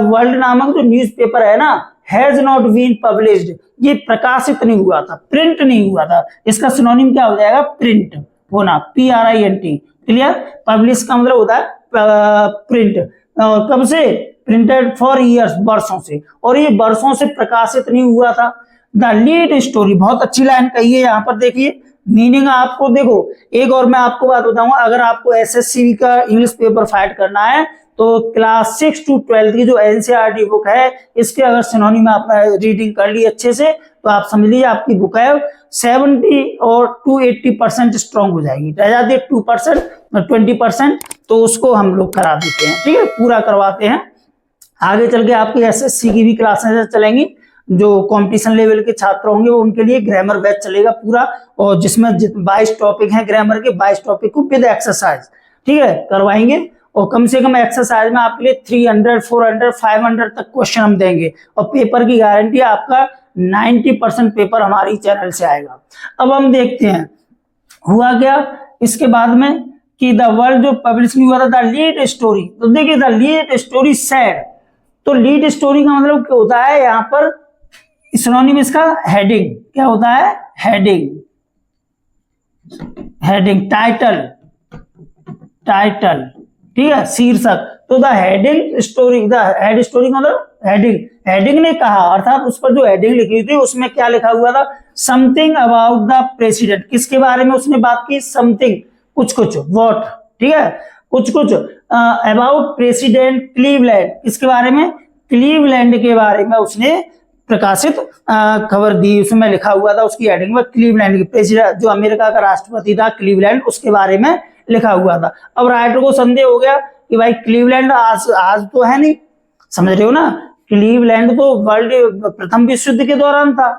वर्ल्ड नामक जो न्यूज़पेपर है ना, हैज नॉट बीन पब्लिश्ड, ये प्रकाशित नहीं हुआ था, प्रिंट नहीं हुआ था। इसका सिनोनिम क्या हो जाएगा? प्रिंट होना, PRINT। क्लियर? पब्लिश का मतलब होता है प्रिंट। कब से? प्रिंटेड फॉर ईयर्स, वर्षों से, और ये वर्षों से प्रकाशित नहीं हुआ था। द लीड स्टोरी, बहुत अच्छी लाइन कही है यहाँ पर, देखिए मीनिंग आपको। देखो एक और मैं आपको बात बताऊंगा, अगर आपको SSC का इंग्लिश पेपर फाइट करना है, तो क्लास 6 to 12 की जो NCERT बुक है, इसके अगर सिनोनिम आपने रीडिंग कर ली अच्छे से, तो आप समझ लीजिए आपकी बुक है 70 और to 80% स्ट्रॉन्ग हो जाएगी। रह जाती है 2% 20%, तो उसको हम लोग करा देते हैं। ठीक है, पूरा करवाते हैं। आगे चल के आपकी SSC की भी क्लासेस चलेंगी, जो कंपटीशन लेवल के छात्र होंगे वो उनके लिए ग्रामर बैच चलेगा पूरा, और जिसमें 22 टॉपिक हैं ग्रामर के, 22 टॉपिक को विद एक्सरसाइज, ठीक है, करवाएंगे। और कम से कम एक्सरसाइज में आपके लिए 300, 400, 500 तक क्वेश्चन हम देंगे, और पेपर की गारंटी आपका 90% पेपर हमारी चैनल से आएगा। अब हम देखते हैं हुआ क्या इसके बाद में, कि द वर्ल्ड जो पब्लिश नहीं हुआ था, द लीड स्टोरी। तो देखिए द लीड स्टोरी सैड, तो लीड स्टोरी का मतलब क्या होता है? यहाँ पर सिनोनिम इसका हेडिंग, क्या होता है? हेडिंग, हेडिंग, टाइटल, ठीक है, शीर्षक। तो the heading story, the head story मतलब हेडिंग ने कहा, अर्थात उस पर जो हेडिंग लिखी थी उसमें क्या लिखा हुआ था? Something about the president. किसके बारे में उसने बात की? समथिंग, कुछ, व्हाट, ठीक है, कुछ अबाउट प्रेसिडेंट क्लीवलैंड। किसके बारे में? क्लीवलैंड के बारे में उसने प्रकाशित खबर दी, उसमें लिखा हुआ था उसकी हेडिंग में क्लीवलैंड की, प्रेसिडेंट जो अमेरिका का राष्ट्रपति था क्लीवलैंड, उसके बारे में लिखा हुआ था। अब राइटर को संदेह हो गया कि भाई क्लीवलैंड आज तो है नहीं, समझ रहे हो ना, क्लीवलैंड तो वर्ल्ड प्रथम विश्व युद्ध के दौरान था,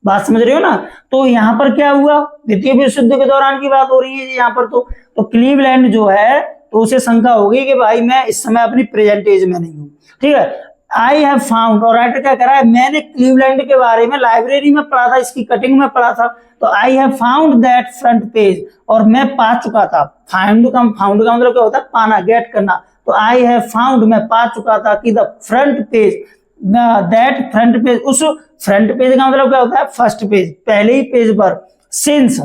बात समझ रहे हो ना। तो यहाँ पर क्या हुआ? द्वितीय विश्व युद्ध के दौरान की बात हो रही है यहाँ पर। तो क्लीवलैंड जो है, तो उसे शंका होगी कि भाई मैं इस समय अपनी प्रेजेंट एज में नहीं हूँ, ठीक है। आई हैव फाउंड, और राइटर क्या कह रहा है, मैंने क्लीवलैंड के बारे में लाइब्रेरी में पढ़ा था, इसकी कटिंग में पढ़ा था, तो I have found that front page, और मैं पा चुका था। फाउंड का मतलब क्या होता है, पाना, गेट करना। तो आई हैव फाउंड, मैं पा चुका था कि the front page, that front page, उस फ्रंट पेज का मतलब क्या होता है, फर्स्ट पेज, पहले ही पेज पर, since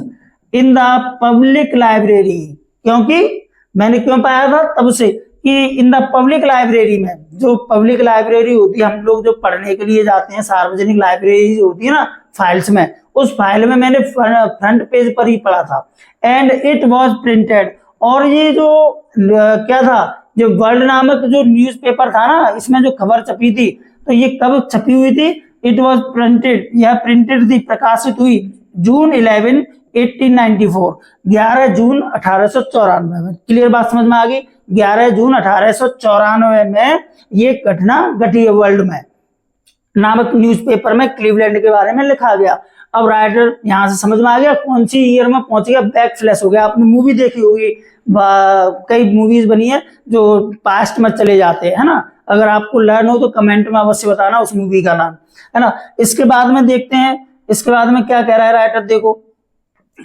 in the public library, क्योंकि मैंने क्यों पाया था तब से, कि इन द पब्लिक लाइब्रेरी में, जो पब्लिक लाइब्रेरी होती है, हम लोग जो पढ़ने के लिए जाते हैं, सार्वजनिक लाइब्रेरी होती है ना फाइल्स में, उस फाइल में मैंने फ्रंट पेज पर ही पढ़ा था। एंड इट वाज प्रिंटेड, और ये जो क्या था, जो वर्ल्ड नामक जो न्यूज़पेपर था ना, इसमें जो खबर छपी थी, तो ये कब छपी हुई थी, इट वाज प्रिंटेड, यह प्रिंटेड थी, प्रकाशित हुई जून 11 1894, 11 जून 1894 में। क्लियर बात समझ में आ गई, 11 जून 1894 में ये घटना घटी है वर्ल्ड में नामक न्यूज़पेपर में, क्लीवलैंड के बारे में लिखा गया। अब राइटर यहां से समझ में आ गया कौन सी ईयर में पहुंच गया, बैक फ्लैश हो गया। आपने मूवी देखी होगी, कई मूवीज बनी है जो पास्ट में चले जाते हैं, है ना। अगर आपको लर्न हो तो कमेंट में अवश्य बताना उस मूवी का नाम, है ना। इसके बाद में देखते हैं, इसके बाद में क्या कह रहा है राइटर, देखो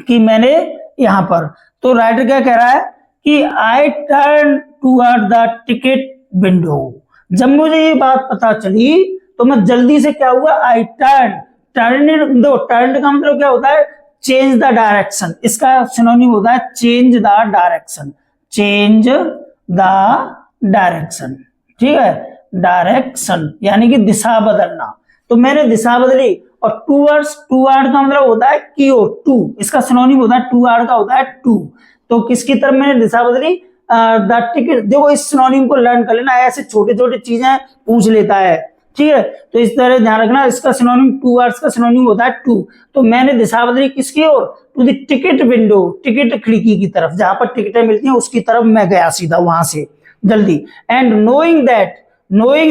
कि मैंने यहां पर, तो राइटर क्या कह रहा है कि I turn toward the ticket window, जब मुझे ये बात पता चली तो मैं जल्दी से क्या हुआ, आई टर्न दो, टर्न का मतलब क्या होता है, चेंज द डायरेक्शन, इसका सिनोनिम होता है change the direction, change the direction, ठीक है, डायरेक्शन यानी कि दिशा बदलना। तो मैंने दिशा बदली, और टूवर्ड का मतलब होता है की ओर, टू, इसका सिनोनिम होता है टूवर्ड का होता है टू, तो किसकी तरफ मैंने दिशा बदली, द टिकट। देखो इस सिनोनिम को लर्न कर लेना, ऐसे छोटे छोटे चीजें पूछ लेता है, ठीक है, तो इस तरह ध्यान रखना। इसका सिनोनिम टूवर्ड्स का सिनोनिम होता है टू, तो मैंने दिशा बदली किसकी ओर, to the ticket window, ticket खिड़की की तरफ, जहां पर टिकटें मिलती हैं उसकी तरफ मैं गया सीधा वहां से जल्दी। एंड नोइंग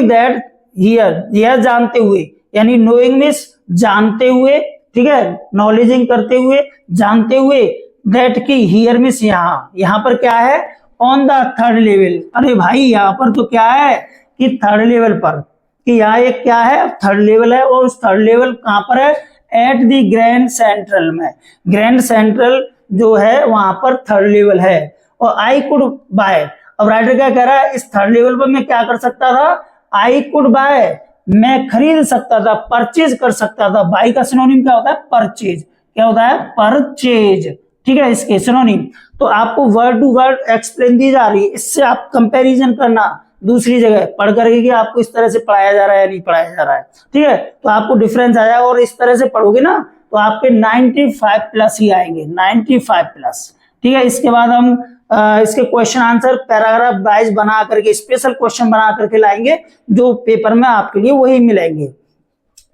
दैट हियर, यह जानते हुए, यानी नोइंग मींस जानते हुए, ठीक है, नॉलेजिंग करते हुए, जानते हुए, दैट की हियर मींस यहाँ पर क्या है, ऑन द थर्ड लेवल। अरे भाई यहाँ पर तो क्या है कि थर्ड लेवल पर, कि यहाँ एक क्या है, थर्ड लेवल है, और उस थर्ड लेवल कहां पर है, एट द ग्रैंड सेंट्रल में, ग्रैंड सेंट्रल जो है वहां पर थर्ड लेवल है। और आई कुड बाय, अब राइटर क्या कह रहा है, इस थर्ड लेवल पर मैं क्या कर सकता था, आई कुड बाय, मैं खरीद सकता था, परचेज कर सकता था। बाई का सिनोनिम क्या होता है, परचेज, क्या होता है, परचेज, ठीक है, इसके सिनोनिम। तो आपको वर्ड टू वर्ड एक्सप्लेन दी जा रही है, इससे आप कंपैरिजन करना दूसरी जगह पढ़ करके कि आपको इस तरह से पढ़ाया जा रहा है या नहीं पढ़ाया जा रहा है, ठीक है, तो आपको डिफरेंस आ जाएगा। और इस तरह से पढ़ोगे ना तो आपके 95 प्लस ही आएंगे, 95 प्लस, ठीक है। इसके बाद हम इसके क्वेश्चन आंसर पैराग्राफ वाइज बना करके, स्पेशल क्वेश्चन बना करके लाएंगे, जो पेपर में आपके लिए वही मिलेंगे,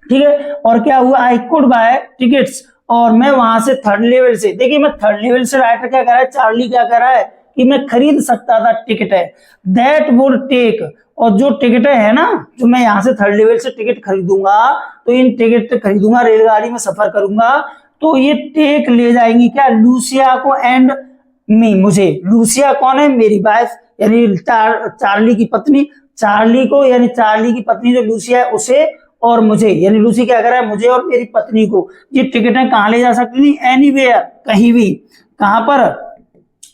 ठीक है। और क्या हुआ, आई कुड बाय टिकट्स, और मैं वहां से थर्ड लेवल से, देखिए मैं थर्ड लेवल से, राइटर क्या कह रहा है, चार्ली क्या कह रहा है कि मैं खरीद सकता था टिकट है, दैट वुड टेक, और जो टिकट है ना, जो मैं यहाँ से थर्ड लेवल से टिकट खरीदूंगा, तो इन टिकट खरीदूंगा, रेलगाड़ी में सफर करूंगा, तो ये टेक ले जाएंगी क्या, लूसिया को एंड मी, मुझे। लूसिया कौन है, मेरी वाइफ, यानी चार्ली की पत्नी, चार्ली को, यानी चार्ली की पत्नी जो लूसिया है उसे, और मुझे, यानी लूसी क्या कर रहा है, मुझे और मेरी पत्नी को। ये टिकटें कहाँ ले जा सकती थी, एनीवेयर, कहीं भी, कहां पर,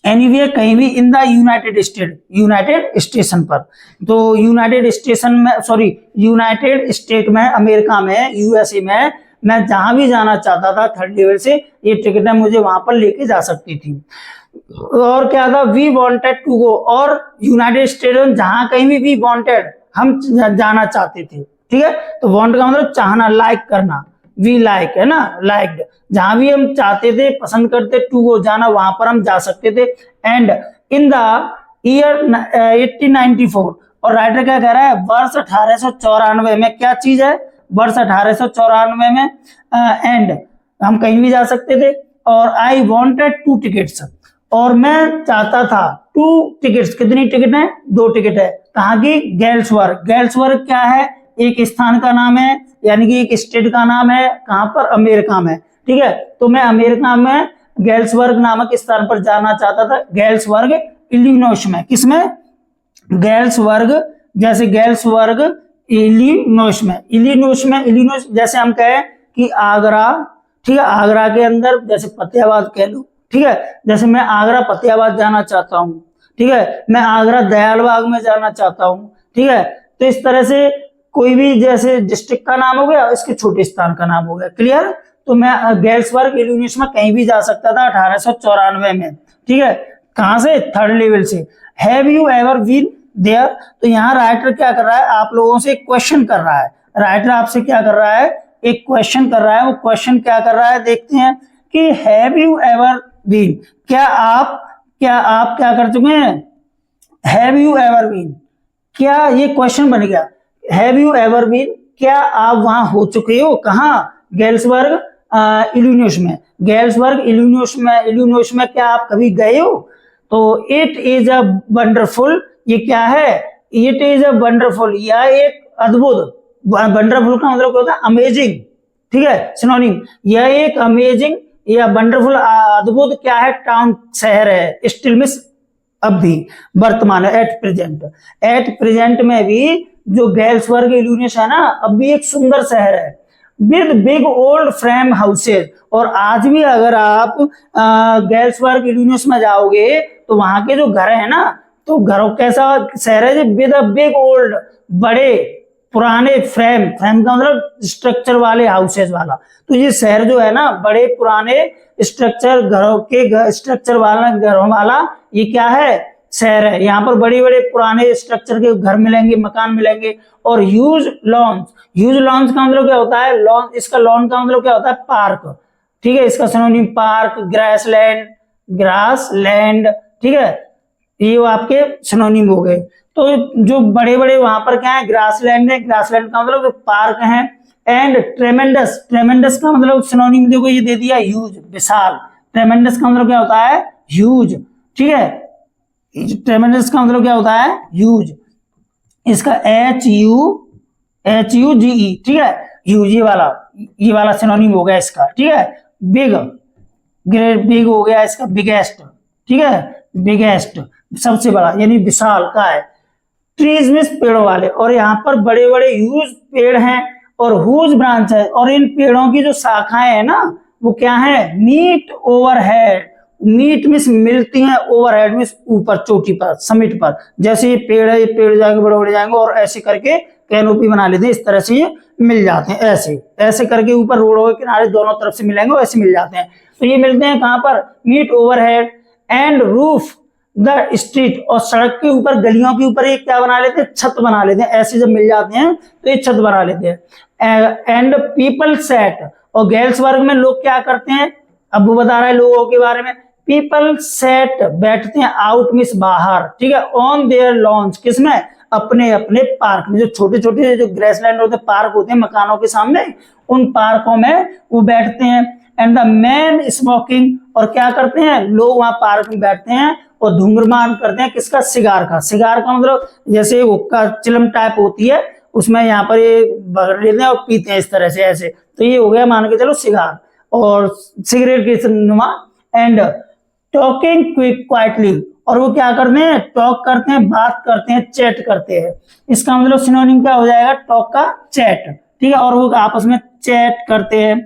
एनीवेयर, कहीं भी, इन द यूनाइटेड स्टेशन पर। तो यूनाइटेड स्टेट में, अमेरिका में, यूएसए में, मैं जहां भी जाना चाहता था थर्ड लेवल से, ये टिकटें मुझे वहां पर लेके जा सकती थी। और क्या था, वी वांटेड टू गो, और यूनाइटेड स्टेट में जहां कहीं भी, वी वांटेड, हम जाना चाहते थे, ठीक है। तो वांट का मतलब चाहना, लाइक करना, वी लाइक, है ना, लाइक्ड, जहां भी हम चाहते थे, पसंद करते, टू गो जाना, वहां पर हम जा सकते थे। एंड इन द ईयर 1894, और राइटर क्या कह रहा है, वर्ष 1894 में क्या चीज है, वर्ष 1894 में, एंड हम कहीं भी जा सकते थे। और आई वॉन्टेड 2 टिकट्स, और मैं चाहता था 2 टिकट्स, कितनी टिकट है, 2 टिकट है, कहाँ की, गेल्सवर्ग। गेल्सवर्ग क्या है, एक स्थान का नाम है, यानी कि एक स्टेट का नाम है, कहां पर, अमेरिका में, ठीक है। तो मैं अमेरिका में गेल्सवर्ग नामक स्थान पर जाना चाहता था, गेल्सवर्ग इलिनॉइस में, किसमें, गेल्सवर्ग, जैसे गेल्सवर्ग इलिनोइस में, इलिनोइस जैसे हम कहें कि आगरा, ठीक है, आगरा के अंदर जैसे फतेहाबाद कह लो, ठीक है, जैसे मैं आगरा फतेहाबाद जाना चाहता हूँ, ठीक है, मैं आगरा दयालबाग में जाना चाहता हूँ, ठीक है। तो इस तरह से कोई भी जैसे डिस्ट्रिक्ट का नाम हो गया, इसके छोटे स्थान का नाम हो गया, क्लियर। तो मैं गेल्सबर्ग इलिनोइस में कहीं भी जा सकता था 1894 में, ठीक है। कहां से? थर्ड लेवल से। Have you ever been there? तो यहाँ राइटर क्या कर रहा है, आप लोगों से एक क्वेश्चन कर रहा है, राइटर आपसे क्या कर रहा है, एक क्वेश्चन कर रहा है। वो क्वेश्चन क्या कर रहा है देखते हैं कि हैव यू एवर बीन, क्या आप क्या कर चुके हैं, हैव यू एवर बीन, क्या ये क्वेश्चन बन गया, हैव यू एवर बीन, क्या आप वहां हो चुके हो, कहां? गेल्सबर्ग इलिनोइस में। गेल्सबर्ग इलिनोइस में क्या आप कभी गए हो? तो इट इज अ वंडरफुल, ये क्या है, इट इज अ वंडरफुल, यह एक अद्भुत, वंडरफुल का मतलब क्या होता है, अमेजिंग, ठीक है, सिनोनिम। यह एक अमेजिंग या वंडरफुल अद्भुत क्या है, टाउन, शहर है, स्टिल मिस, अब भी, वर्तमान, एट प्रेजेंट में भी जो गेल्सबर्ग इलिनोइस है ना, अब भी एक सुंदर शहर है, with big old frame houses. और आज भी अगर आप गेल्सबर्ग इलिनोइस में जाओगे तो वहां के जो घर है ना, तो घरों कैसा शहर है, विद अ बिग ओल्ड, बड़े पुराने फ्रेम का मतलब स्ट्रक्चर वाले हाउसेज वाला। तो ये शहर जो है ना, बड़े पुराने स्ट्रक्चर घरों के स्ट्रक्चर वाला घरों वाला ये क्या है, शहर है। यहाँ पर बड़े बड़े पुराने स्ट्रक्चर के घर मिलेंगे, मकान मिलेंगे। और ह्यूज लॉन्स का मतलब क्या होता है, लॉन, इसका लॉन का मतलब क्या होता है, पार्क, ठीक है, इसका सिनोनिम पार्क, ग्रास लैंड, ठीक है, ये आपके सिनोनिम हो गए। तो जो बड़े बड़े वहां पर क्या है, ग्रासलैंड है, ग्रासलैंड का मतलब पार्क है। एंड ट्रेमेंडस का मतलब सिनोनिम देखो ये दे दिया, ह्यूज, विशाल। ट्रेमेंडस का मतलब क्या होता है, ह्यूज, ठीक है, ट्रेमेंडस का मतलब क्या होता है, ह्यूज। इसका HUGE, ठीक है, ह्यूज, ये वाला सिनोनिम हो गया इसका, ठीक है। बिग हो गया इसका, बिगेस्ट, ठीक है, बिगेस्ट, सबसे बड़ा यानी विशाल का है। ट्रीज मीन्स पेड़ों वाले, और यहाँ पर बड़े बड़े ह्यूज पेड़ हैं और हुज ब्रांच है, और इन पेड़ों की जो शाखाएं है ना, वो क्या है, मीट ओवरहेड, मीट मीन्स मिलती हैं, ओवरहेड मीन्स ऊपर, चोटी पर, समिट पर। जैसे ये पेड़ है, ये पेड़ जाके बड़े बड़े जाएंगे और ऐसे करके कैनोपी बना लेते हैं, इस तरह से ये मिल जाते हैं, ऐसे करके ऊपर रोडों के किनारे दोनों तरफ से मिलेंगे, ऐसे मिल जाते हैं। तो ये मिलते हैं कहाँ पर, meet overhead and roof the street, और सड़क के ऊपर, गलियों के ऊपर ये क्या बना लेते हैं, छत बना लेते हैं। ऐसे जब मिल जाते हैं तो ये छत बना लेते हैं। एंड पीपल सेट, और गेल्सबर्ग में लोग क्या करते हैं, अब वो बता रहा है लोगों के बारे में। पीपल सेट, बैठते हैं, आउट मीन्स बाहर, ठीक है, ऑन देयर लॉन्स, किसमें, अपने अपने पार्क में, जो छोटे छोटे जो ग्रेसलैंड होते हैं, पार्क होते हैं मकानों के सामने, उन पार्कों में वो बैठते हैं। एंड द मैन स्मोकिंग, और क्या करते हैं लोग वहां पार्क में बैठते हैं और धूम्रपान करते हैं, किसका, सिगार का मतलब जैसे हुक्का चिलम टाइप होती है, उसमें यहाँ पर ये भर लेते हैं और पीते हैं इस तरह से, ऐसे। तो ये हो गया मान के चलो सिगार और सिगरेट की नुमा। एंड टॉकिंग क्वाइटली, और वो क्या करते हैं, टॉक करते हैं, बात करते हैं, चैट करते हैं। इसका मतलब सिनोनिम क्या हो जाएगा, टॉक का चैट, ठीक है, और वो आपस में चैट करते हैं।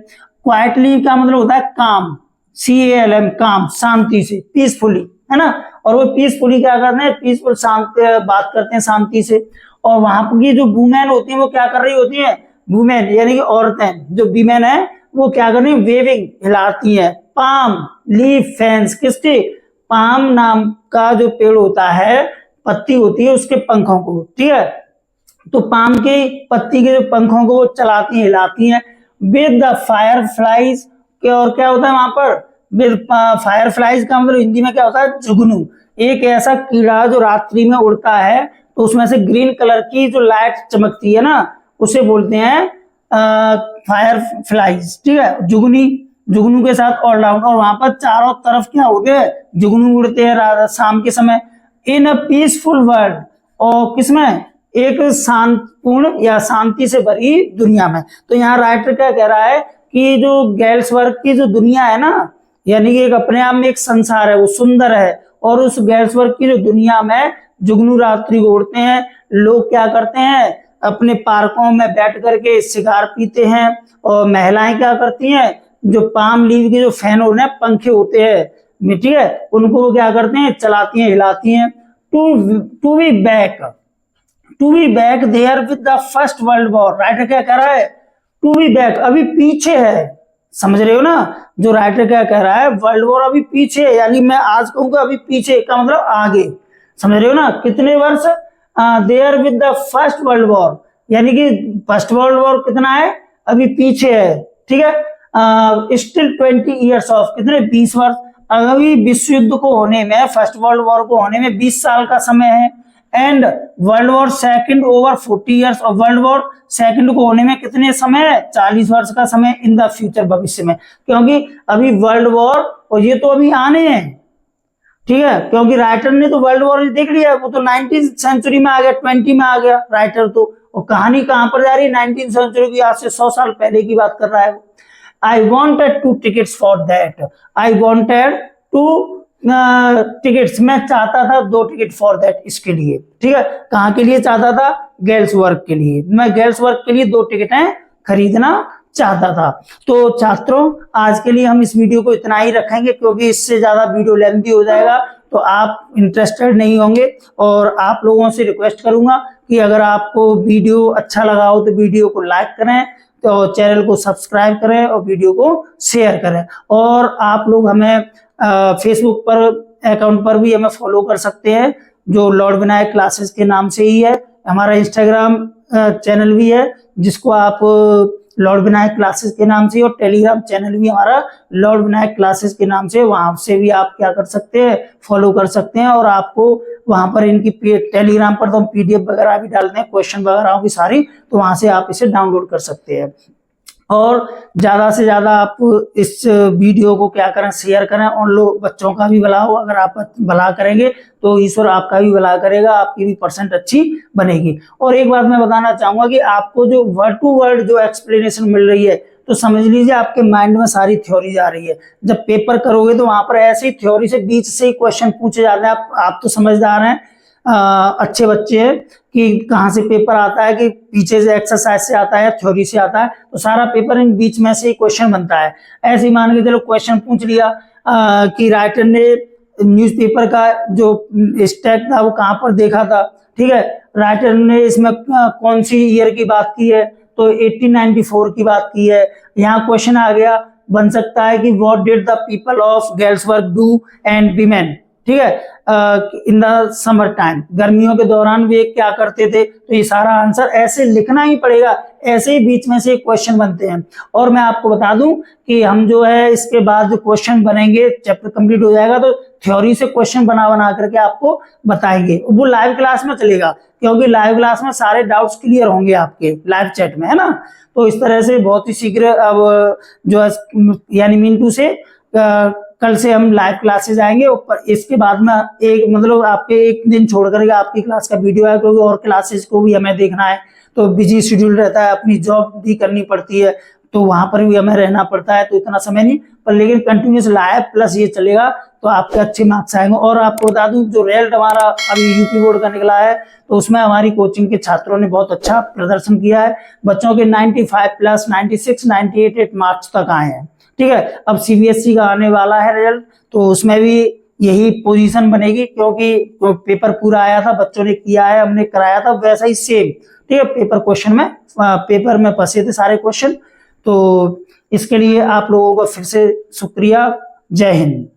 क्वाइटली का मतलब होता है काम, CALM, काम, शांति से, पीसफुली, है ना। और वो पीसफुली क्या करते हैं, पीसफुल, शांत बात करते हैं शांति से। और वहां की जो वुमेन होती है वो क्या कर रही होती है, वुमेन यानी कि औरतें, जो वीमेन है वो क्या कर रही है, वेविंग, हिलाती है। पाम लीफ फैंस, किसके, पाम नाम का जो पेड़ होता है, पत्ती होती है उसके पंखों को, ठीक है, तो पाम के पत्ती के जो पंखों को वो चलाती हैं, हिलाती हैं। विद द फायर फ्लाइज, और क्या होता है वहां पर, विद फायर फ्लाइज का मतलब हिंदी में क्या होता है, जुगनू, एक ऐसा कीड़ा जो रात्रि में उड़ता है, तो उसमें से ग्रीन कलर की जो लाइट चमकती है ना, उसे बोलते हैं फायर फ्लाइज, ठीक है, जुगनू के साथ ऑल राउंड। और वहां पर चारों तरफ क्या होते हैं, जुगनू उड़ते हैं शाम के समय। इन अ पीसफुल वर्ल्ड, और किसमें, एक शांतिपूर्ण या शांति से भरी दुनिया में। तो यहाँ राइटर क्या कह रहा है कि जो गेल्सबर्ग की जो दुनिया है ना, यानी कि एक अपने आप में एक संसार है, वो सुंदर है। और उस गेल्सबर्ग की जो दुनिया में जुगनू रात्रि को उड़ते हैं, लोग क्या करते हैं, अपने पार्कों में बैठ करके सिगार पीते हैं, और महिलाएं क्या करती हैं, जो पाम लीव के जो फैन होते हैं, पंखे होते हैं, ठीक है, उनको वो क्या करते हैं, चलाती हैं, हिलाती हैं। To be back there with the First World War. Writer क्या कह रहा है, टू बी बैक अभी पीछे है, समझ रहे हो ना, जो राइटर क्या कह रहा है, वर्ल्ड वॉर अभी पीछे है, यानी मैं आज कहूंगा अभी पीछे का मतलब आगे, समझ रहे हो ना, कितने वर्ष, there with the First World War, यानी कि फर्स्ट वर्ल्ड वॉर कितना है, अभी पीछे है, ठीक है। स्टिल 20 ईयर्स ऑफ, कितने, 20 वर्ष, अभी विश्व युद्ध को होने में, फर्स्ट वर्ल्ड वॉर को होने में 20 साल का समय है। And world war second over 40 years, और वर्ल्ड वॉर सेकंड को होने में कितने समय है, 40 वर्ष का समय इन द फ्यूचर, भविष्य में, क्योंकि अभी वर्ल्ड वॉर और ये तो अभी आने हैं, ठीक है, क्योंकि राइटर ने तो वर्ल्ड वॉर देख लिया, वो तो 19th सेंचुरी में आ गया, 20 में आ गया राइटर तो, और कहानी कहां पर जा रही है, 19th सेंचुरी की, आज से 100 साल पहले की बात कर रहा है वो। I wanted 2 tickets for that. I wanted 2 tickets. मैं चाहता था 2 टिकट फॉर दैट, इसके लिए, ठीक है, कहाँ के लिए चाहता था, गर्ल्स वर्क के लिए, मैं गर्ल्स वर्क के लिए 2 टिकटें खरीदना चाहता था। तो छात्रों, आज के लिए हम इस वीडियो को इतना ही रखेंगे, क्योंकि इससे ज्यादा वीडियो लेंथी हो जाएगा तो आप इंटरेस्टेड नहीं होंगे, और आप लोगों से रिक्वेस्ट करूंगा कि अगर आपको वीडियो अच्छा लगा हो तो वीडियो को लाइक करें, तो चैनल को सब्सक्राइब करें, और वीडियो को शेयर करें, और आप लोग हमें फेसबुक पर अकाउंट पर भी हमें फॉलो कर सकते हैं, जो लॉर्ड विनायक क्लासेस के नाम से ही है। हमारा इंस्टाग्राम चैनल भी है, जिसको आप लॉर्ड विनायक क्लासेस के नाम से, और टेलीग्राम चैनल भी हमारा लॉर्ड विनायक क्लासेस के नाम से, वहां से भी आप क्या कर सकते हैं, फॉलो कर सकते हैं, और आपको वहां पर इनकी टेलीग्राम पर तो हम PDF वगैरह भी डालते हैं, क्वेश्चन वगैरह की सारी, तो वहां से आप इसे डाउनलोड कर सकते हैं। और ज्यादा से ज्यादा आप इस वीडियो को क्या करें, शेयर करें, उन लोग बच्चों का भी भला हो, अगर आप भला करेंगे तो ईश्वर आपका भी भला करेगा, आपकी भी परसेंट अच्छी बनेगी। और एक बात मैं बताना चाहूंगा कि आपको जो वर्ड टू वर्ड जो एक्सप्लेनेशन मिल रही है, तो समझ लीजिए आपके माइंड में सारी थ्योरी जा रही है। जब पेपर करोगे तो वहां पर ऐसे ही थ्योरी से बीच से ही क्वेश्चन पूछे जाते हैं। आप तो समझदार हैं, अच्छे बच्चे हैं, कि कहाँ से पेपर आता है, कि पीछे से एक्सरसाइज से आता है, थ्योरी से आता है, तो सारा पेपर इन बीच में से ही क्वेश्चन बनता है। ऐसे ही मान के चलो क्वेश्चन पूछ लिया कि राइटर ने न्यूज़पेपर का जो स्टैक था वो कहाँ पर देखा था, ठीक है, राइटर ने इसमें कौन सी ईयर की बात की है, तो 1894 की बात की है। यहाँ क्वेश्चन आ गया, बन सकता है कि what did the people of Galesburg do and women, ठीक है, इन द समर टाइम, गर्मियों के दौरान वे क्या करते थे, तो ये सारा आंसर ऐसे लिखना ही पड़ेगा, ऐसे ही बीच में से क्वेश्चन बनते हैं। और मैं आपको बता दूं कि हम जो है इसके बाद जो क्वेश्चन बनेंगे, चैप्टर कंप्लीट हो जाएगा तो थ्योरी से क्वेश्चन बना बना करके आपको बताएंगे, वो लाइव क्लास में चलेगा, क्योंकि लाइव क्लास में सारे डाउट्स क्लियर होंगे आपके लाइव चैट में, है ना। तो इस तरह से बहुत ही शीघ्र अब जो है, यानी मिंटू से कल से हम लाइव क्लासेस आएंगे। और इसके बाद में एक मतलब आपके एक दिन छोड़ करके आपकी क्लास का वीडियो है, क्योंकि और क्लासेस को भी हमें देखना है, तो बिजी शेड्यूल रहता है, अपनी जॉब भी करनी पड़ती है, तो वहां पर भी हमें रहना पड़ता है, तो इतना समय नहीं, पर लेकिन कंटिन्यूस लाइव प्लस ये चलेगा तो आपके अच्छे मार्क्स आएंगे। और आपको बता दूं, जो रिजल्ट हमारा अभी यूपी बोर्ड का निकला है, तो उसमें हमारी कोचिंग के छात्रों ने बहुत अच्छा प्रदर्शन किया है। बच्चों के 95 प्लस 96, 98 मार्क्स तक आए हैं, ठीक है। अब CBSE का आने वाला है रिजल्ट, तो उसमें भी यही पोजीशन बनेगी, क्योंकि पेपर पूरा आया था, बच्चों ने किया है, हमने कराया था वैसा ही सेम, ठीक है। पेपर में फंसे थे सारे क्वेश्चन। तो इसके लिए आप लोगों का फिर से शुक्रिया। जय हिंद।